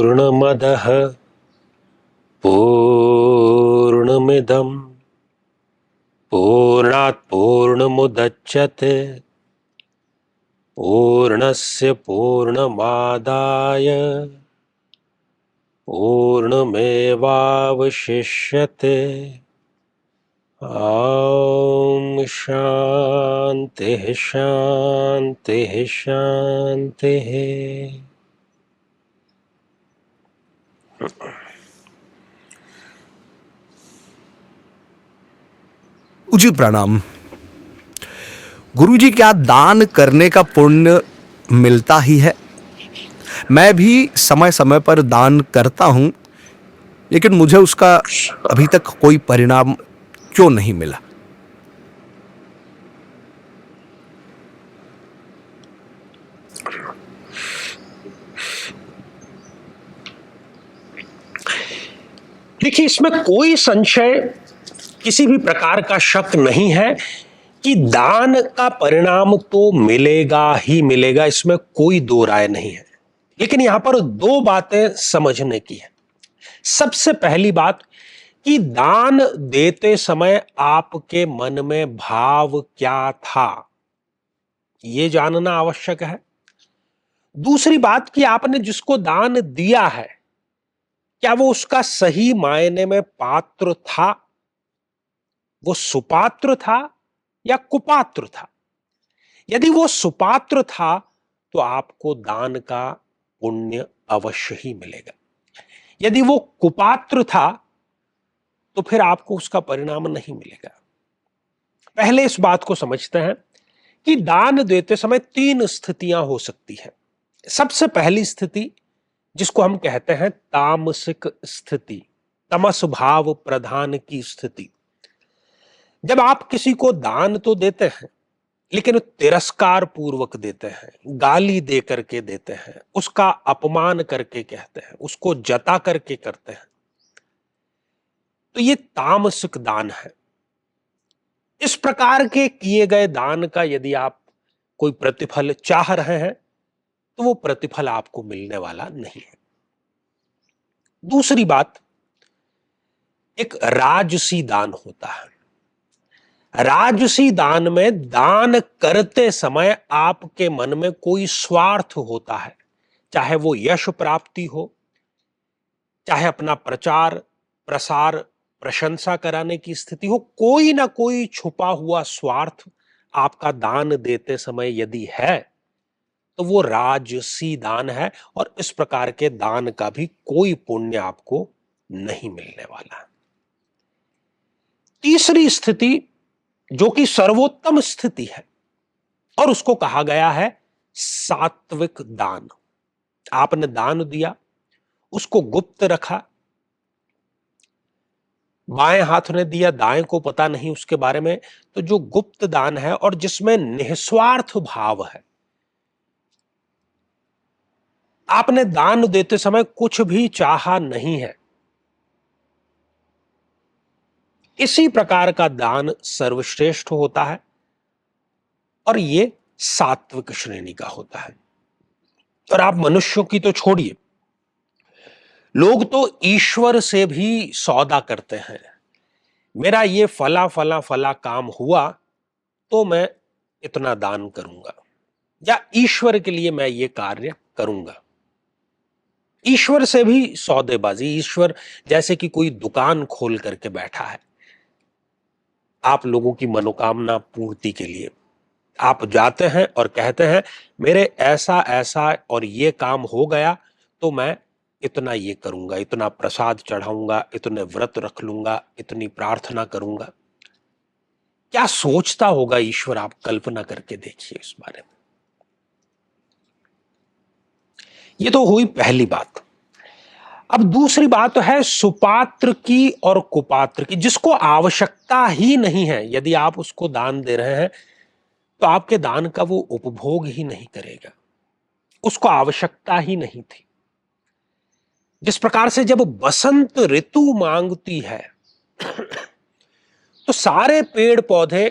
पूर्णमदः पूर्णमिदं पूर्णात् पूर्णमुदच्यते पूर्णस्य पूर्णमादाय पूर्णमेवावशिष्यते। ॐ शान्तिः शान्तिः शान्तिः। जी प्रणाम। गुरुजी, क्या दान करने का पुण्य मिलता ही है? मैं भी समय समय पर दान करता हूं, लेकिन मुझे उसका अभी तक कोई परिणाम क्यों नहीं मिला? देखिए, इसमें कोई संशय, किसी भी प्रकार का शक नहीं है कि दान का परिणाम तो मिलेगा ही मिलेगा, इसमें कोई दो राय नहीं है। लेकिन यहां पर दो बातें समझने की है। सबसे पहली बात कि दान देते समय आपके मन में भाव क्या था, यह जानना आवश्यक है। दूसरी बात कि आपने जिसको दान दिया है, क्या वो उसका सही मायने में पात्र था, वो सुपात्र था या कुपात्र था। यदि वो सुपात्र था तो आपको दान का पुण्य अवश्य ही मिलेगा। यदि वो कुपात्र था तो फिर आपको उसका परिणाम नहीं मिलेगा। पहले इस बात को समझते हैं कि दान देते समय तीन स्थितियां हो सकती हैं। सबसे पहली स्थिति, जिसको हम कहते हैं तामसिक स्थिति, तमस भाव प्रधान की स्थिति। जब आप किसी को दान तो देते हैं, लेकिन तिरस्कार पूर्वक देते हैं, गाली दे करके देते हैं, उसका अपमान करके कहते हैं, उसको जता करके करते हैं, तो ये तामसिक दान है। इस प्रकार के किए गए दान का यदि आप कोई प्रतिफल चाह रहे हैं तो वो प्रतिफल आपको मिलने वाला नहीं है। दूसरी बात, एक राजसी दान होता है। राजसी दान में दान करते समय आपके मन में कोई स्वार्थ होता है, चाहे वो यश प्राप्ति हो, चाहे अपना प्रचार प्रसार प्रशंसा कराने की स्थिति हो, कोई ना कोई छुपा हुआ स्वार्थ आपका दान देते समय यदि है तो वो राजसी दान है, और इस प्रकार के दान का भी कोई पुण्य आपको नहीं मिलने वाला। तीसरी स्थिति, जो कि सर्वोत्तम स्थिति है, और उसको कहा गया है सात्विक दान। आपने दान दिया, उसको गुप्त रखा, बाएं हाथ ने दिया, दाएं को पता नहीं उसके बारे में, तो जो गुप्त दान है और जिसमें निस्वार्थ भाव है, आपने दान देते समय कुछ भी चाहा नहीं है, इसी प्रकार का दान सर्वश्रेष्ठ होता है, और ये सात्विक श्रेणी का होता है। और आप मनुष्यों की तो छोड़िए, लोग तो ईश्वर से भी सौदा करते हैं। मेरा ये फला फला फला काम हुआ तो मैं इतना दान करूंगा, या ईश्वर के लिए मैं ये कार्य करूंगा। ईश्वर से भी सौदेबाजी, ईश्वर जैसे कि कोई दुकान खोल करके बैठा है आप लोगों की मनोकामना पूर्ति के लिए। आप जाते हैं और कहते हैं मेरे ऐसा ऐसा और ये काम हो गया तो मैं इतना ये करूंगा, इतना प्रसाद चढ़ाऊंगा, इतने व्रत रख लूंगा, इतनी प्रार्थना करूंगा। क्या सोचता होगा ईश्वर, आप कल्पना करके देखिए इस बारे में। ये तो हुई पहली बात। अब दूसरी बात है सुपात्र की और कुपात्र की। जिसको आवश्यकता ही नहीं है, यदि आप उसको दान दे रहे हैं तो आपके दान का वो उपभोग ही नहीं करेगा, उसको आवश्यकता ही नहीं थी। जिस प्रकार से जब बसंत ऋतु मांगती है तो सारे पेड़ पौधे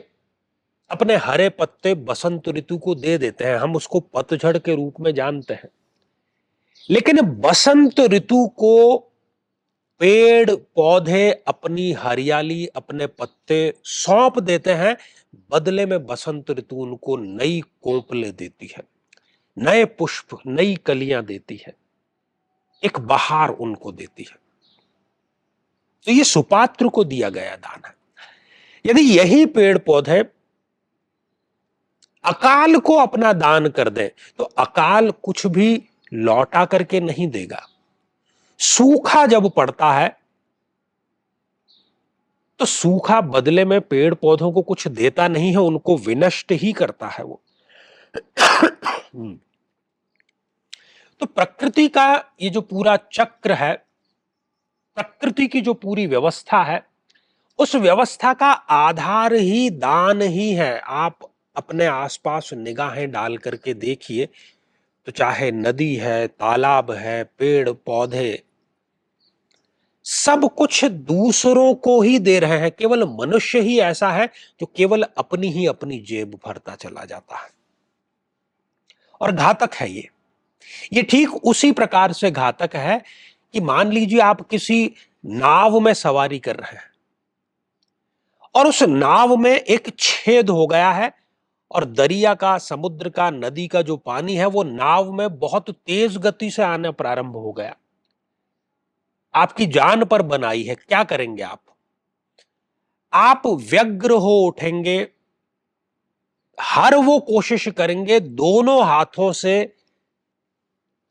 अपने हरे पत्ते बसंत ऋतु को दे देते हैं, हम उसको पतझड़ के रूप में जानते हैं। लेकिन बसंत ऋतु को पेड़ पौधे अपनी हरियाली, अपने पत्ते सौंप देते हैं, बदले में बसंत ऋतु उनको नई कोंपले देती है, नए पुष्प, नई कलियां देती है, एक बहार उनको देती है। तो ये सुपात्र को दिया गया दान है। यदि यही पेड़ पौधे अकाल को अपना दान कर दें तो अकाल कुछ भी लौटा करके नहीं देगा। सूखा जब पड़ता है तो सूखा बदले में पेड़ पौधों को कुछ देता नहीं है, उनको विनष्ट ही करता है वो। तो प्रकृति का ये जो पूरा चक्र है, प्रकृति की जो पूरी व्यवस्था है, उस व्यवस्था का आधार ही दान ही है। आप अपने आसपास निगाहें डाल करके देखिए तो चाहे नदी है, तालाब है, पेड़ पौधे, सब कुछ दूसरों को ही दे रहे हैं। केवल मनुष्य ही ऐसा है जो केवल अपनी जेब भरता चला जाता है, और घातक है ये ठीक उसी प्रकार से घातक है कि मान लीजिए आप किसी नाव में सवारी कर रहे हैं और उस नाव में एक छेद हो गया है और दरिया का, समुद्र का, नदी का जो पानी है वो नाव में बहुत तेज गति से आना प्रारंभ हो गया, आपकी जान पर बनाई है। क्या करेंगे आप व्यग्र हो उठेंगे, हर वो कोशिश करेंगे दोनों हाथों से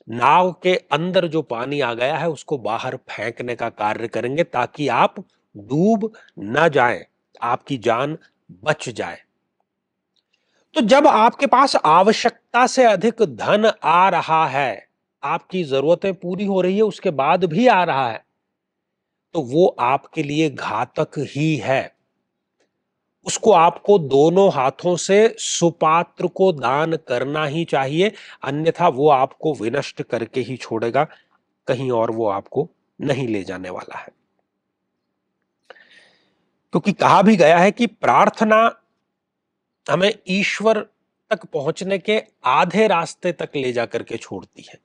नाव के अंदर जो पानी आ गया है उसको बाहर फेंकने का कार्य करेंगे ताकि आप डूब न जाएं, आपकी जान बच जाए। तो जब आपके पास आवश्यकता से अधिक धन आ रहा है, आपकी जरूरतें पूरी हो रही है, उसके बाद भी आ रहा है, तो वो आपके लिए घातक ही है। उसको आपको दोनों हाथों से सुपात्र को दान करना ही चाहिए, अन्यथा वो आपको विनष्ट करके ही छोड़ेगा, कहीं और वो आपको नहीं ले जाने वाला है। क्योंकि कहा भी गया है कि प्रार्थना हमें ईश्वर तक पहुंचने के आधे रास्ते तक ले जाकर के छोड़ती है,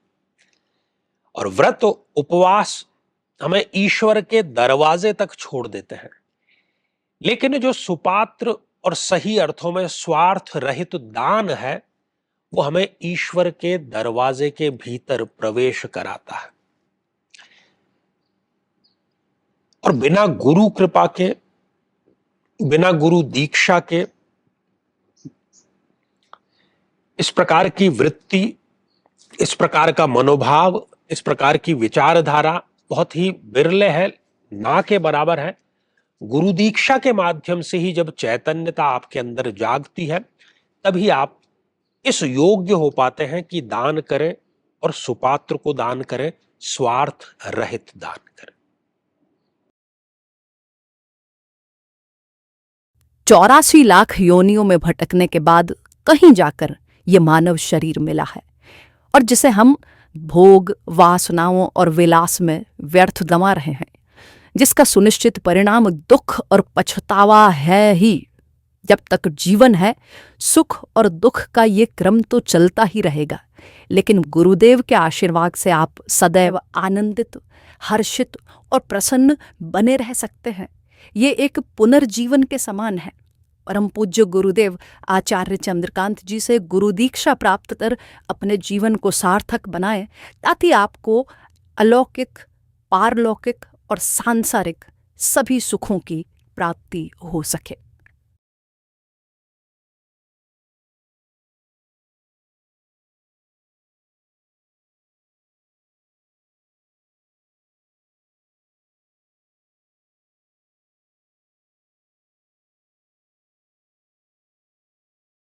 और व्रत उपवास हमें ईश्वर के दरवाजे तक छोड़ देते हैं। लेकिन जो सुपात्र और सही अर्थों में स्वार्थ रहित दान है वो हमें ईश्वर के दरवाजे के भीतर प्रवेश कराता है, और बिना गुरु कृपा के, बिना गुरु दीक्षा के इस प्रकार की वृत्ति, इस प्रकार का मनोभाव, इस प्रकार की विचारधारा बहुत ही बिरले है, ना के बराबर है। गुरु दीक्षा के माध्यम से ही जब चैतन्यता आपके अंदर जागती है तभी आप इस योग्य हो पाते हैं कि दान करें, और सुपात्र को दान करें, स्वार्थ रहित दान करें। 84 लाख योनियों में भटकने के बाद कहीं जाकर ये मानव शरीर मिला है, और जिसे हम भोग, वासनाओं और विलास में व्यर्थ गंवा रहे हैं, जिसका सुनिश्चित परिणाम दुख और पछतावा है ही। जब तक जीवन है सुख और दुख का ये क्रम तो चलता ही रहेगा, लेकिन गुरुदेव के आशीर्वाद से आप सदैव आनंदित, हर्षित और प्रसन्न बने रह सकते हैं। ये एक पुनर्जीवन के समान है। परम पूज्य गुरुदेव आचार्य चंद्रकांत जी से गुरु दीक्षा प्राप्त कर अपने जीवन को सार्थक बनाएं, ताकि आपको अलौकिक, पारलौकिक और सांसारिक सभी सुखों की प्राप्ति हो सके।